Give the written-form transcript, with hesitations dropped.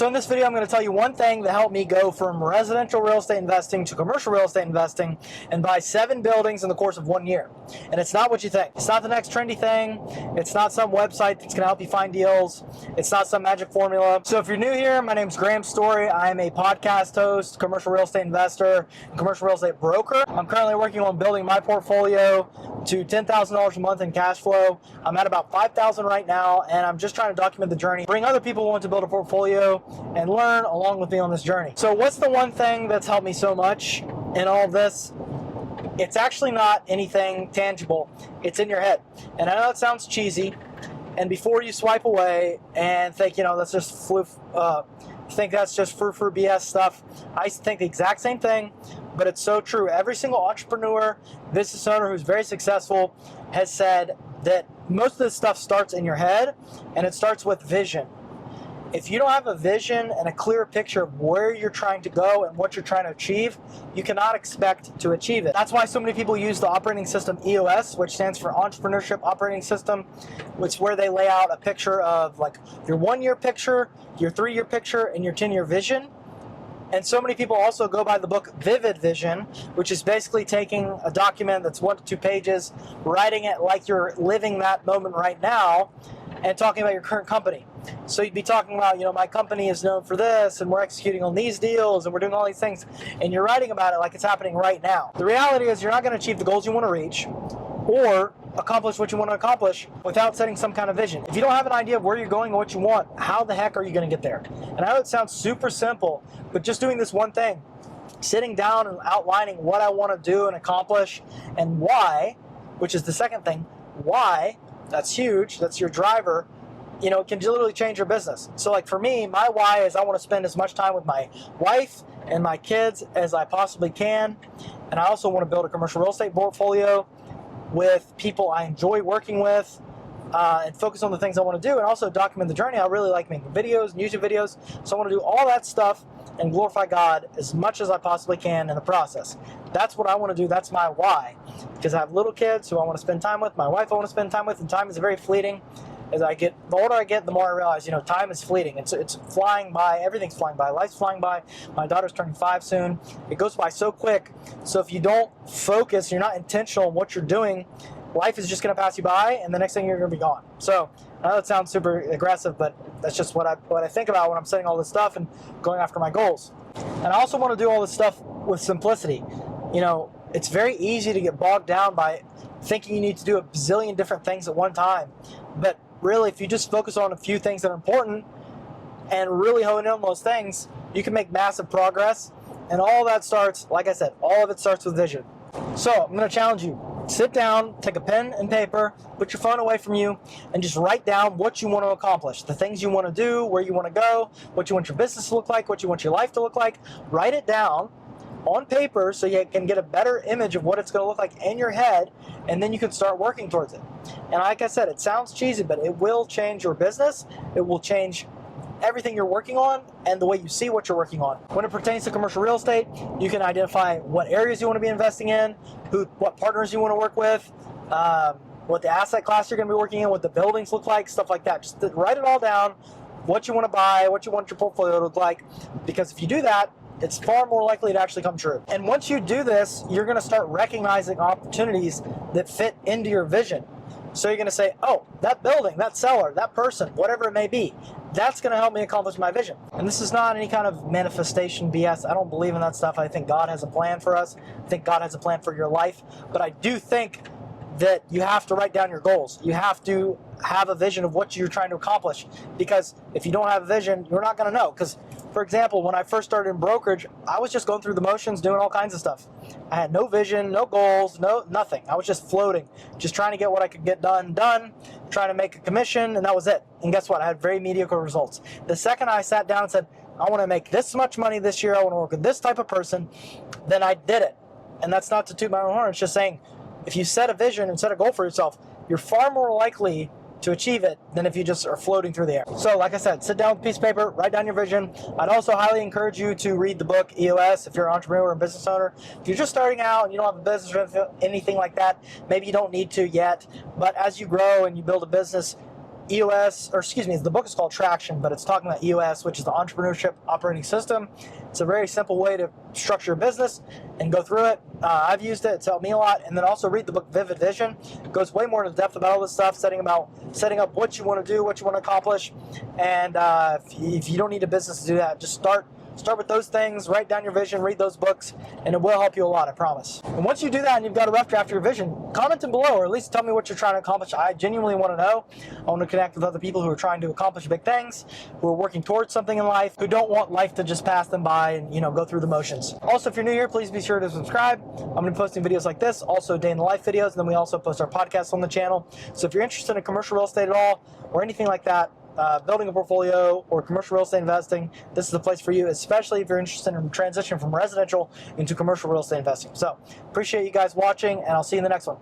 So in this video, I'm going to tell you one thing that helped me go from residential real estate investing to commercial real estate investing and buy 7 buildings in the course of 1 year. And it's not what you think. It's not the next trendy thing. It's not some website that's going to help you find deals. It's not some magic formula. So if you're new here, my name's Graham Story. I am a podcast host, commercial real estate investor, and commercial real estate broker. I'm currently working on building my portfolio to $10,000 a month in cash flow. I'm at about $5,000 right now, and I'm just trying to document the journey, bring other people who want to build a portfolio and learn along with me on this journey. So what's the one thing that's helped me so much in all of this? It's actually not anything tangible. It's in your head. And I know it sounds cheesy, and before you swipe away and think, that's just fluff, think that's just for BS stuff, I think the exact same thing, but it's so true. Every single entrepreneur, business owner who's very successful has said that most of this stuff starts in your head, and it starts with vision. If you don't have a vision and a clear picture of where you're trying to go and what you're trying to achieve, you cannot expect to achieve it. That's why so many people use the operating system EOS, which stands for Entrepreneurship Operating System. It's where they lay out a picture of like your 1-year picture, your 3-year picture, and your 10-year vision. And so many people also go by the book Vivid Vision, which is basically taking a document that's 1 to 2 pages, writing it like you're living that moment right now, and talking about your current company. So you'd be talking about, my company is known for this, and we're executing on these deals, and we're doing all these things, and you're writing about it like it's happening right now. The reality is you're not going to achieve the goals you want to reach, or accomplish what you want to accomplish without setting some kind of vision. If you don't have an idea of where you're going and what you want, how the heck are you going to get there? And I know it sounds super simple, but just doing this one thing, sitting down and outlining what I want to do and accomplish and why, which is the second thing, why, that's huge, that's your driver, it can literally change your business. So like for me, my why is I want to spend as much time with my wife and my kids as I possibly can. And I also want to build a commercial real estate portfolio with people I enjoy working with, and focus on the things I want to do, and also document the journey. I really like making videos and YouTube videos, so I want to do all that stuff and glorify God as much as I possibly can in the process. That's what I want to do. That's my why, because I have little kids who I want to spend time with, my wife I want to spend time with, and time is very fleeting. The older I get, the more I realize, time is fleeting. It's flying by. Everything's flying by. Life's flying by. My daughter's turning 5 soon. It goes by so quick. So if you don't focus, you're not intentional in what you're doing, life is just going to pass you by, and the next thing you're going to be gone. So I know it sounds super aggressive, but that's just what I think about when I'm setting all this stuff and going after my goals. And I also want to do all this stuff with simplicity. It's very easy to get bogged down by thinking you need to do a bazillion different things at one time. But really, if you just focus on a few things that are important and really hone in on those things, you can make massive progress. And all that starts, like I said, all of it starts with vision. So I'm going to challenge you. Sit down, take a pen and paper, put your phone away from you, and just write down what you want to accomplish, the things you want to do, where you want to go, what you want your business to look like, what you want your life to look like. Write it down on paper so you can get a better image of what it's going to look like in your head, and then you can start working towards it. And like I said, it sounds cheesy, but it will change your business. It will change everything you're working on and the way you see what you're working on. When it pertains to commercial real estate, you can identify what areas you want to be investing in, what partners you want to work with, what the asset class you're going to be working in, what the buildings look like, stuff like that. Just write it all down, what you want to buy, what you want your portfolio to look like, because if you do that, it's far more likely to actually come true. And once you do this, you're going to start recognizing opportunities that fit into your vision. So you're going to say, oh, that building, that seller, that person, whatever it may be, that's going to help me accomplish my vision. And this is not any kind of manifestation BS. I don't believe in that stuff. I think God has a plan for us. I think God has a plan for your life. But I do think that you have to write down your goals. You have to have a vision of what you're trying to accomplish, because if you don't have a vision, you're not going to know. Because, for example, when I first started in brokerage, I was just going through the motions, doing all kinds of stuff. I had no vision, no goals, nothing. I was just floating, just trying to get what I could get done, trying to make a commission, and that was it. And guess what? I had very mediocre results. The second I sat down and said, I want to make this much money this year, I want to work with this type of person, then I did it. And that's not to toot my own horn. It's just saying, if you set a vision and set a goal for yourself, you're far more likely to achieve it than if you just are floating through the air. So like I said, sit down with a piece of paper, write down your vision. I'd also highly encourage you to read the book EOS if you're an entrepreneur or business owner. If you're just starting out and you don't have a business or anything like that, maybe you don't need to yet. But as you grow and you build a business, EOS, or excuse me, the book is called Traction, but it's talking about EOS, which is the Entrepreneurship Operating System. It's a very simple way to structure a business and go through it. I've used it. It's helped me a lot. And then also read the book Vivid Vision. It goes way more into depth about all this stuff, setting up what you want to do, what you want to accomplish. And if you don't need a business to do that, just start with those things, write down your vision, read those books, and it will help you a lot, I promise. And once you do that and you've got a rough draft of your vision, comment it below, or at least tell me what you're trying to accomplish. I genuinely want to know. I want to connect with other people who are trying to accomplish big things, who are working towards something in life, who don't want life to just pass them by and, go through the motions. Also, if you're new here, please be sure to subscribe. I'm going to be posting videos like this, also day in the life videos, and then we also post our podcasts on the channel. So if you're interested in commercial real estate at all, or anything like that, building a portfolio or commercial real estate investing, this is the place for you, especially if you're interested in transition from residential into commercial real estate investing. So appreciate you guys watching, and I'll see you in the next one.